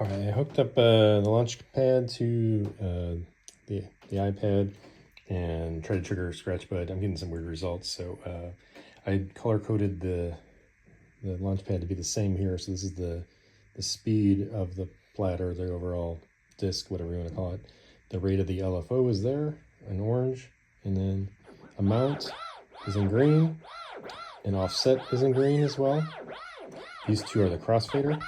All right, I hooked up the Launchpad to the iPad and tried to trigger scratch, but I'm getting some weird results. So I color coded the Launchpad to be the same here. So this is the speed of the platter, the overall disk, whatever you want to call it. The rate of the LFO is there in orange, and then amount is in green, and offset is in green as well. These two are the crossfader.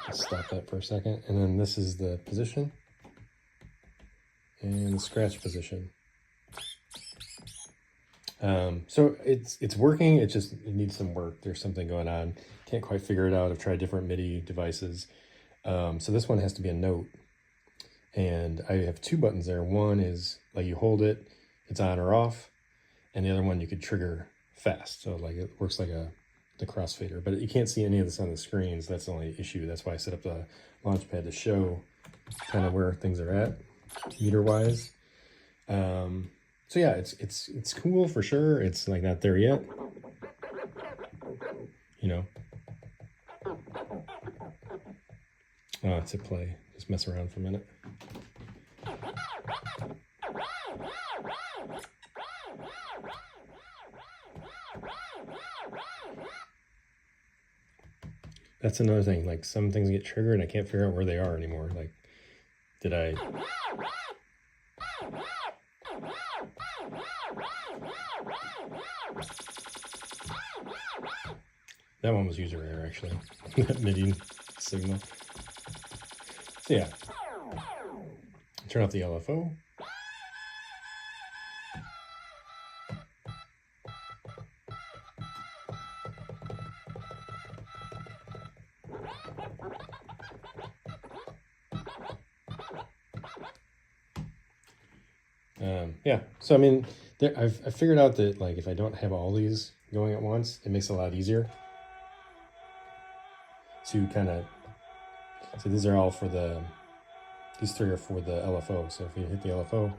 Let's stop that for a second. And then this is the position and the scratch position. So it's working. It needs some work. There's something going on. Can't quite figure it out. I've tried different MIDI devices. So this one has to be a note. And I have two buttons there. One is like you hold it, it's on or off. And the other one you could trigger fast. So like it works like the crossfader, but you can't see any of this on the screens. That's the only issue. That's why I set up the Launchpad to show kind of where things are at meter wise. So yeah, it's cool for sure. It's like not there yet, you know. Oh, it's a play. Just mess around for a minute. That's another thing. Like some things get triggered and I can't figure out where they are anymore. Like, did I... That one was user error, actually. That MIDI signal. So yeah. Turn off the LFO. Yeah, so I mean, I've figured out that like if I don't have all these going at once, it makes it a lot easier to kind of, so these are all for these three are for the LFO. So if you hit the LFO,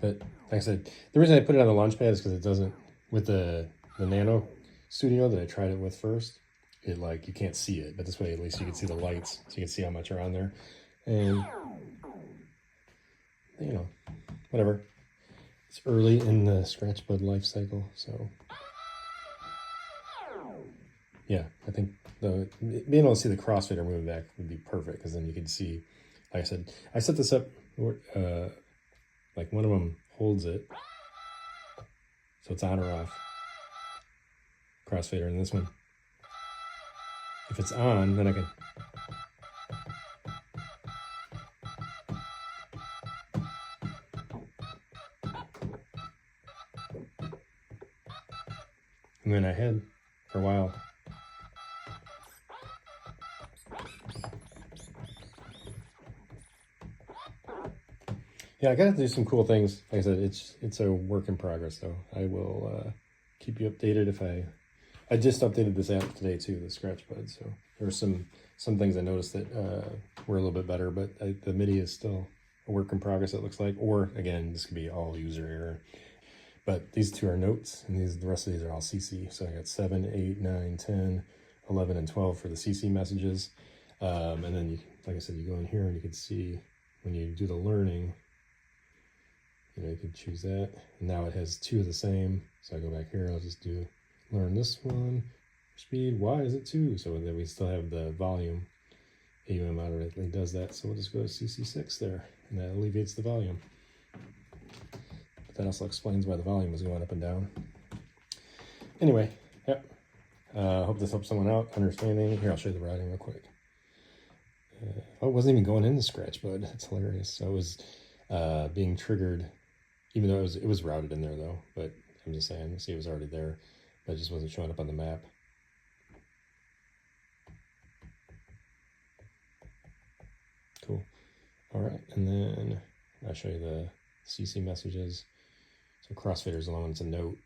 but like I said, the reason I put it on the Launchpad is because it doesn't, with the Nano Studio that I tried it with first, it like, you can't see it, but this way at least you can see the lights, so you can see how much are on there. And you know, whatever. It's early in the Scratchpad life cycle, so yeah, I think being able to see the crossfader moving back would be perfect, because then you can see, like I said, I set this up like one of them holds it, so it's on or off, crossfader, and this one, if it's on, then I can and then I had for a while. Yeah, I gotta do some cool things. Like I said, it's a work in progress, though. I will keep you updated if I just updated this app today too, the Scratchpad. So there were some things I noticed that were a little bit better, but the MIDI is still a work in progress, it looks like. Or again, this could be all user error. But these two are notes, and the rest of these are all CC. So I got 7, 8, 9, 10, 11, and 12 for the CC messages. And then, like I said, you go in here and you can see when you do the learning, you know, you can choose that. And now it has two of the same. So I go back here, I'll just do learn this one. Speed, why is it 2? So then we still have the volume. AUM automatically does that. So we'll just go to CC6 there, and that alleviates the volume. That also explains why the volume is going up and down. Anyway, yep. Hope this helps someone out understanding. Here, I'll show you the routing real quick. Oh, it wasn't even going in the Scratchpad. That's hilarious. So it was being triggered, even though it was routed in there though. But I'm just saying, see, it was already there, but it just wasn't showing up on the map. Cool. All right, and then I'll show you the CC messages. So crossfader's alone, it's a note.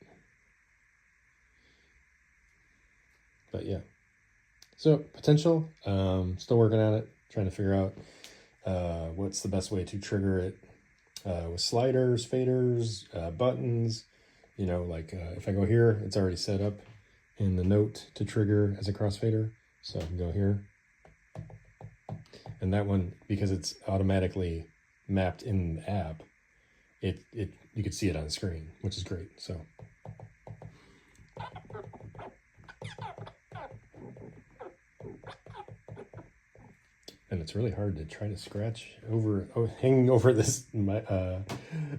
But yeah, So potential, still working on it, trying to figure out what's the best way to trigger it with sliders, faders, buttons. You know, like if I go here, it's already set up in the note to trigger as a crossfader. So I can go here. And that one, because it's automatically mapped in the app, you could see it on the screen, which is great. So and it's really hard to try to scratch over, hanging over this my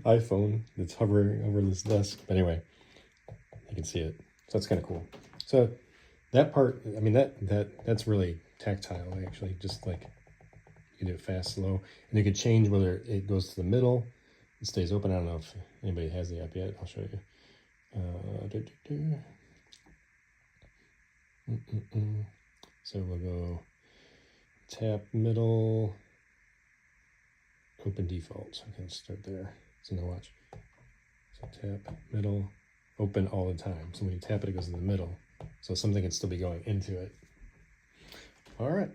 iPhone that's hovering over this desk. But anyway, you can see it. So that's kind of cool. So that part, I mean, that's really tactile, actually. Just like you can do it fast, slow, and you can change whether it goes to the middle, it stays open. I don't know if anybody has the app yet. I'll show you. So we'll go tap middle, open default. Okay, let's start there. So now watch. So tap middle, open all the time. So when you tap it, it goes in the middle. So something can still be going into it. All right.